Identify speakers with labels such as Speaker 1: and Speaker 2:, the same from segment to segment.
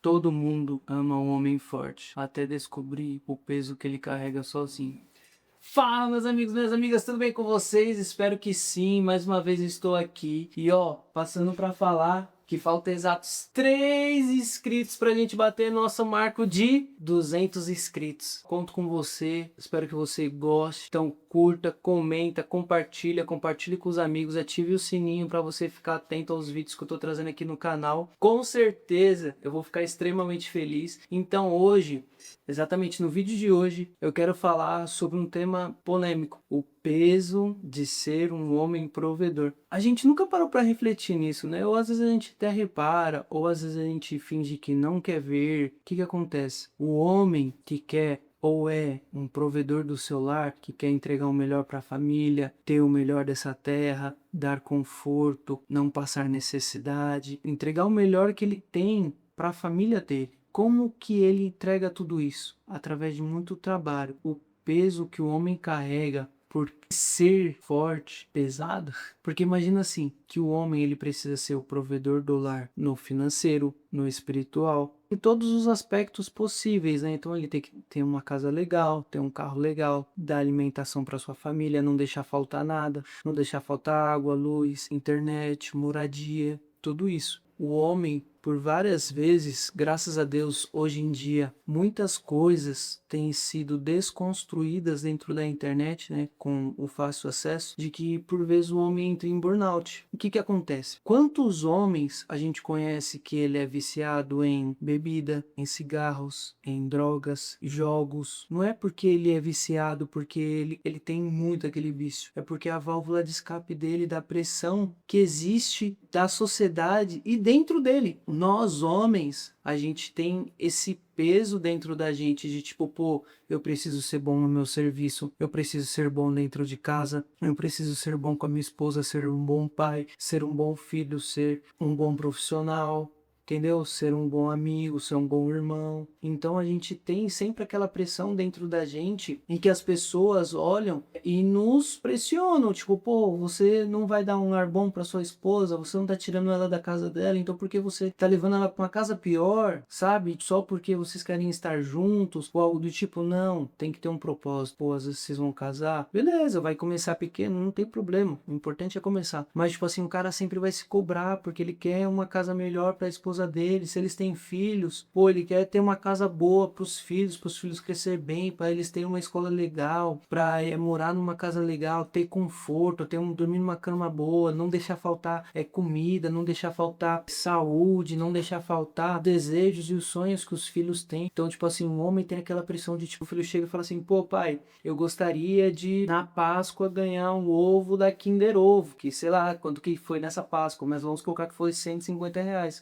Speaker 1: Todo mundo ama um homem forte, até descobrir o peso que ele carrega sozinho. Fala, meus amigos, minhas amigas, tudo bem com vocês? Espero que sim. Mais uma vez estou aqui e passando para falar que falta exatos 3 inscritos pra gente bater nosso marco de 200 inscritos. Conto com você, espero que você goste. Então curta, comenta, compartilha com os amigos, ative o sininho para você ficar atento aos vídeos que eu tô trazendo aqui no canal. Com certeza eu vou ficar extremamente feliz. Então hoje, exatamente no vídeo de hoje, eu quero falar sobre um tema polêmico: o peso de ser um homem provedor. A gente nunca parou para refletir nisso, né? Ou às vezes a gente até repara, ou às vezes a gente finge que não quer ver. O que que acontece? O homem que quer ou é um provedor do seu lar, que quer entregar o melhor para a família, ter o melhor dessa terra, dar conforto, não passar necessidade, entregar o melhor que ele tem para a família dele. Como que ele entrega tudo isso? Através de muito trabalho. O peso que o homem carrega por ser forte, pesado, porque imagina assim, que o homem ele precisa ser o provedor do lar no financeiro, no espiritual, em todos os aspectos possíveis, né? Então ele tem que ter uma casa legal, ter um carro legal, dar alimentação para sua família, não deixar faltar nada, não deixar faltar água, luz, internet, moradia, tudo isso. O homem, por várias vezes, graças a Deus, hoje em dia, muitas coisas têm sido desconstruídas dentro da internet, né, com o fácil acesso, de que por vezes o homem entra em burnout. O que que acontece? Quantos homens a gente conhece que ele é viciado em bebida, em cigarros, em drogas, jogos? Não é porque ele é viciado, porque ele tem muito aquele vício. É porque a válvula de escape dele, da pressão que existe da sociedade e dentro dele. Nós, homens, a gente tem esse peso dentro da gente de tipo, pô, eu preciso ser bom no meu serviço, eu preciso ser bom dentro de casa, eu preciso ser bom com a minha esposa, ser um bom pai, ser um bom filho, ser um bom profissional. Entendeu? Ser um bom amigo, ser um bom irmão. Então a gente tem sempre aquela pressão dentro da gente em que as pessoas olham e nos pressionam. Tipo, pô, você não vai dar um lar bom para sua esposa, você não tá tirando ela da casa dela, então por que você tá levando ela para uma casa pior, sabe? Só porque vocês querem estar juntos ou algo do tipo, não, tem que ter um propósito. Pô, às vezes vocês vão casar, beleza, vai começar pequeno, não tem problema. O importante é começar. Mas, tipo assim, o cara sempre vai se cobrar porque ele quer uma casa melhor para a esposa dele. Se eles têm filhos, pô, ele quer ter uma casa boa para os filhos crescer bem, para eles terem uma escola legal, para morar numa casa legal, ter conforto, dormir numa cama boa, não deixar faltar comida, não deixar faltar saúde, não deixar faltar desejos e os sonhos que os filhos têm. Então, tipo assim, um homem tem aquela pressão de tipo, o filho chega e fala assim, pô, pai, eu gostaria de na Páscoa ganhar um ovo da Kinder Ovo, que sei lá quanto que foi nessa Páscoa, mas vamos colocar que foi R$ 150.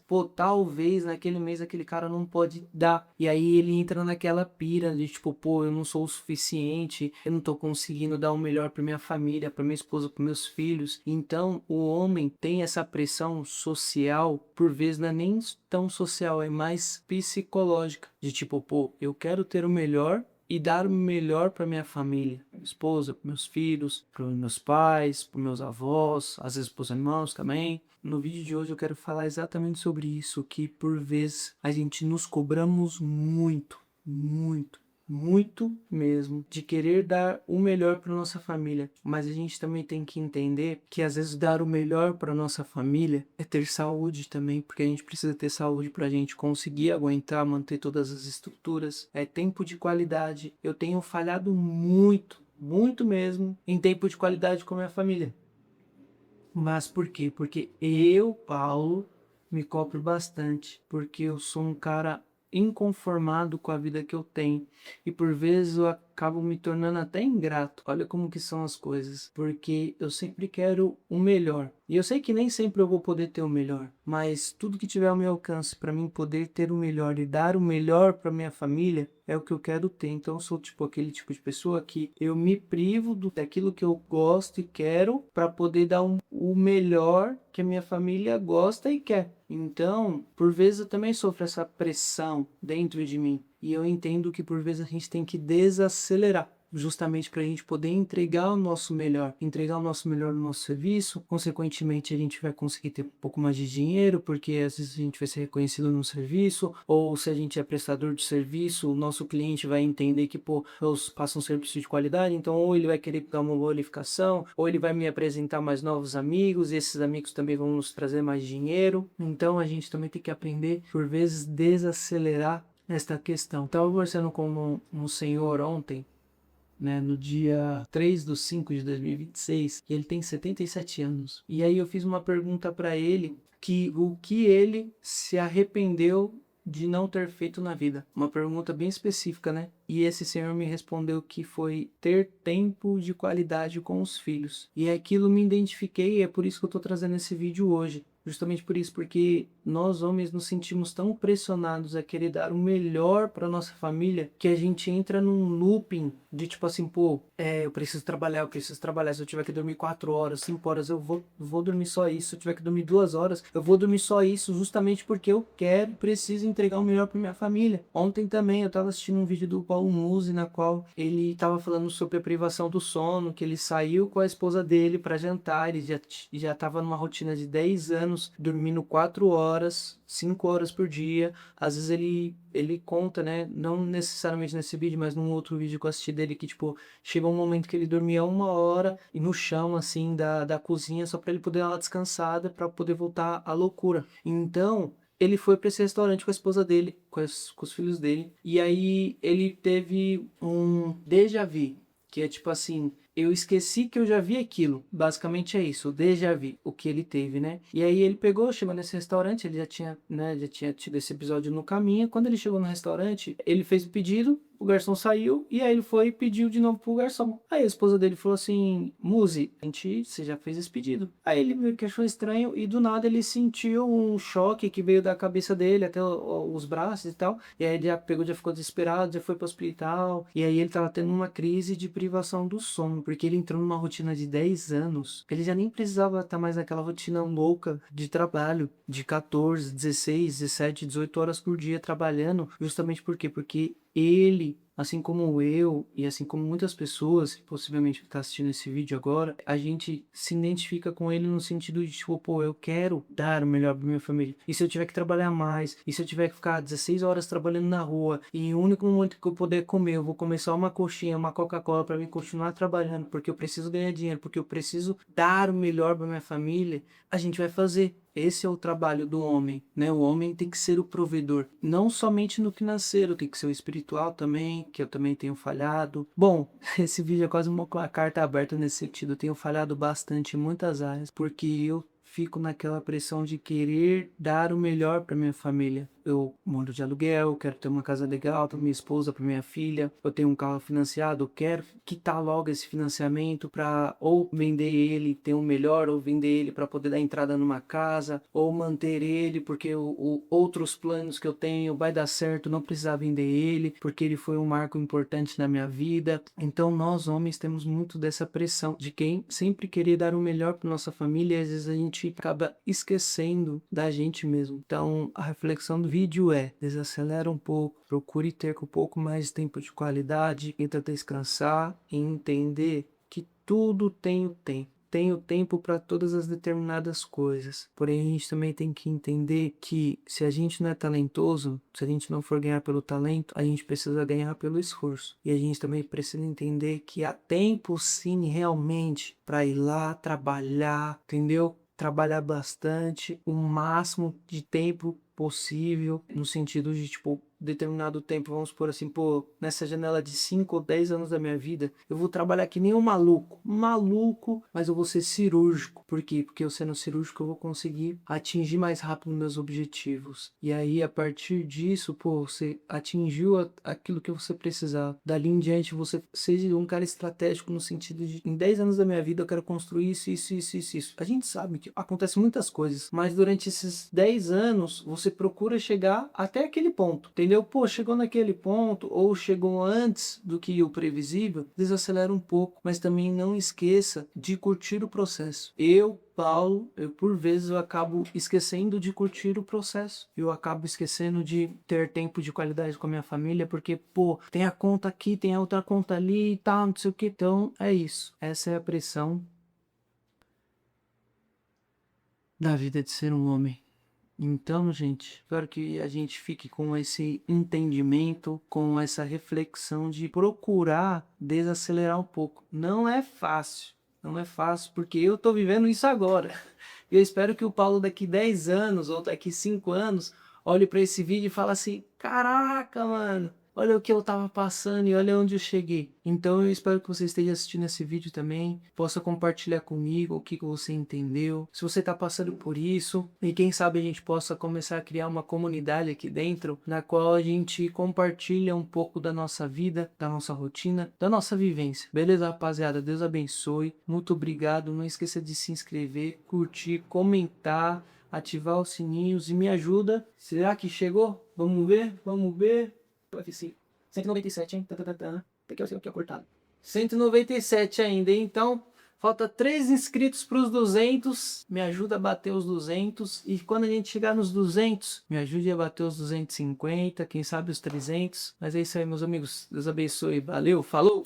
Speaker 1: Pô, talvez naquele mês aquele cara não pode dar. E aí ele entra naquela pira de tipo, pô, eu não sou o suficiente, eu não tô conseguindo dar o melhor pra minha família, pra minha esposa, pros meus filhos. Então o homem tem essa pressão social, por vezes não é nem tão social, é mais psicológica, de tipo, pô, eu quero ter o melhor e dar o melhor para minha família, minha esposa, para meus filhos, para meus pais, para meus avós, às vezes para os irmãos também. No vídeo de hoje eu quero falar exatamente sobre isso, que por vezes a gente nos cobramos muito, muito, muito mesmo, de querer dar o melhor para nossa família, mas a gente também tem que entender que às vezes dar o melhor para nossa família é ter saúde também, porque a gente precisa ter saúde para a gente conseguir aguentar, manter todas as estruturas, é tempo de qualidade. Eu tenho falhado muito, muito mesmo, em tempo de qualidade com a minha família. Mas por quê? Porque eu, Paulo, me cobro bastante, porque eu sou um cara inconformado com a vida que eu tenho e por vezes eu acabo me tornando até ingrato. Olha como que são as coisas, porque eu sempre quero o melhor. E eu sei que nem sempre eu vou poder ter o melhor, mas tudo que tiver ao meu alcance para mim poder ter o melhor e dar o melhor para minha família é o que eu quero ter. Então eu sou tipo aquele tipo de pessoa que eu me privo daquilo que eu gosto e quero para poder dar o melhor que a minha família gosta e quer. Então, por vezes eu também sofro essa pressão dentro de mim. E eu entendo que por vezes a gente tem que desacelerar. justamente para a gente poder entregar o nosso melhor no nosso serviço. Consequentemente, a gente vai conseguir ter um pouco mais de dinheiro, porque às vezes a gente vai ser reconhecido no serviço, ou se a gente é prestador de serviço, o nosso cliente vai entender que, pô, eu passo um serviço de qualidade, então ou ele vai querer dar uma bonificação, ou ele vai me apresentar mais novos amigos, e esses amigos também vão nos trazer mais dinheiro. Então a gente também tem que aprender, por vezes, desacelerar esta questão. Estava conversando com um senhor ontem, né, no dia 3/5 de 2026, e ele tem 77 anos. E aí eu fiz uma pergunta para ele, que o que ele se arrependeu de não ter feito na vida. Uma pergunta bem específica, né? E esse senhor me respondeu que foi ter tempo de qualidade com os filhos. E aquilo me identifiquei, e é por isso que eu tô trazendo esse vídeo hoje. Justamente por isso, porque nós homens nos sentimos tão pressionados a querer dar o melhor para nossa família, que a gente entra num looping de tipo assim, pô, eu preciso trabalhar, se eu tiver que dormir 4 horas, 5 horas, eu vou dormir só isso, se eu tiver que dormir 2 horas, eu vou dormir só isso, justamente porque eu preciso entregar o melhor para minha família. Ontem também eu tava assistindo um vídeo do Paulo Musi, na qual ele tava falando sobre a privação do sono, que ele saiu com a esposa dele para jantar, ele já tava numa rotina de 10 anos, dormindo 4 horas, 5 horas por dia. Às vezes ele conta, né, não necessariamente nesse vídeo, mas num outro vídeo que eu assisti dele, que tipo, chegou um momento que ele dormia 1 hora e no chão, assim, da cozinha, só para ele poder dar uma descansada, para poder voltar à loucura. Então, ele foi para esse restaurante com a esposa dele, com os filhos dele, e aí ele teve um déjà vu, que é tipo assim, eu esqueci que eu já vi aquilo. Basicamente é isso, o déjà vu, o que ele teve, né? E aí ele pegou, chegou nesse restaurante, ele já tinha, né, já tinha tido esse episódio no caminho. Quando ele chegou no restaurante, ele fez o pedido, o garçom saiu, e aí ele foi e pediu de novo pro garçom. Aí a esposa dele falou assim, Muzi, você já fez esse pedido. Aí ele meio que achou estranho, e do nada ele sentiu um choque que veio da cabeça dele até os braços e tal. E aí ele já pegou, já ficou desesperado, já foi pro hospital. E aí ele tava tendo uma crise de privação do sono, porque ele entrou numa rotina de 10 anos. Ele já nem precisava estar mais naquela rotina louca de trabalho, de 14, 16, 17, 18 horas por dia trabalhando. Justamente por quê? Porque ele, assim como eu e assim como muitas pessoas, possivelmente que está assistindo esse vídeo agora, a gente se identifica com ele no sentido de tipo, pô, eu quero dar o melhor para minha família. E se eu tiver que trabalhar mais, e se eu tiver que ficar 16 horas trabalhando na rua, e o único momento que eu puder comer, eu vou comer só uma coxinha, uma Coca-Cola para mim continuar trabalhando, porque eu preciso ganhar dinheiro, porque eu preciso dar o melhor para minha família, a gente vai fazer. Esse é o trabalho do homem, né? O homem tem que ser o provedor, não somente no financeiro, tem que ser o espiritual também, que eu também tenho falhado. Bom, esse vídeo é quase uma carta aberta nesse sentido. Eu tenho falhado bastante em muitas áreas, porque eu fico naquela pressão de querer dar o melhor para minha família. Eu moro de aluguel, quero ter uma casa legal para minha esposa, para minha filha. Eu tenho um carro financiado, eu quero quitar logo esse financiamento para ou vender ele, ter um melhor, ou vender ele para poder dar entrada numa casa, ou manter ele porque outros planos que eu tenho vai dar certo, não precisar vender ele, porque ele foi um marco importante na minha vida. Então nós homens temos muito dessa pressão de quem sempre querer dar o melhor para nossa família, e às vezes a gente acaba esquecendo da gente mesmo. Então a reflexão do vídeo é: desacelera um pouco, procure ter um pouco mais de tempo de qualidade, tenta descansar e entender que tudo tem o tempo. Tem o tempo para todas as determinadas coisas. Porém, a gente também tem que entender que se a gente não é talentoso, se a gente não for ganhar pelo talento, a gente precisa ganhar pelo esforço. E a gente também precisa entender que há tempo sim realmente para ir lá trabalhar, entendeu? Trabalhar bastante, o máximo de tempo possível, no sentido de, tipo, determinado tempo, vamos por assim, pô, nessa janela de 5 ou 10 anos da minha vida, eu vou trabalhar que nem um maluco, mas eu vou ser cirúrgico. Por quê? Porque eu sendo cirúrgico eu vou conseguir atingir mais rápido meus objetivos. E aí, a partir disso, pô, você atingiu aquilo que você precisava. Dali em diante, você seja um cara estratégico no sentido de, em 10 anos da minha vida, eu quero construir isso. A gente sabe que acontece muitas coisas, mas durante esses 10 anos, você procura chegar até aquele ponto, entendeu? entendeu? Pô, chegou naquele ponto ou chegou antes do que o previsível, desacelera um pouco, mas também não esqueça de curtir o processo. Paulo, por vezes eu acabo esquecendo de curtir o processo. Eu acabo esquecendo de ter tempo de qualidade com a minha família, porque, pô, tem a conta aqui, tem a outra conta ali e tal, não sei o que. Então, é isso. Essa é a pressão da vida de ser um homem. Então, gente, espero que a gente fique com esse entendimento, com essa reflexão de procurar desacelerar um pouco. Não é fácil, não é fácil, porque eu tô vivendo isso agora. E eu espero que o Paulo daqui 10 anos ou daqui 5 anos olhe para esse vídeo e fale assim: caraca, mano, olha o que eu tava passando e olha onde eu cheguei. Então eu espero que você esteja assistindo esse vídeo também, possa compartilhar comigo o que você entendeu, se você tá passando por isso, e quem sabe a gente possa começar a criar uma comunidade aqui dentro, na qual a gente compartilha um pouco da nossa vida, da nossa rotina, da nossa vivência. Beleza, rapaziada? Deus abençoe, muito obrigado, não esqueça de se inscrever, curtir, comentar, ativar os sininhos e me ajuda. Será que chegou? Vamos ver, vamos ver. F5. 197, hein? Tem que cortado. 197 ainda, hein? Então, falta 3 inscritos para os 200. Me ajuda a bater os 200. E quando a gente chegar nos 200, me ajude a bater os 250. Quem sabe os 300. Mas é isso aí, meus amigos. Deus abençoe. Valeu, falou!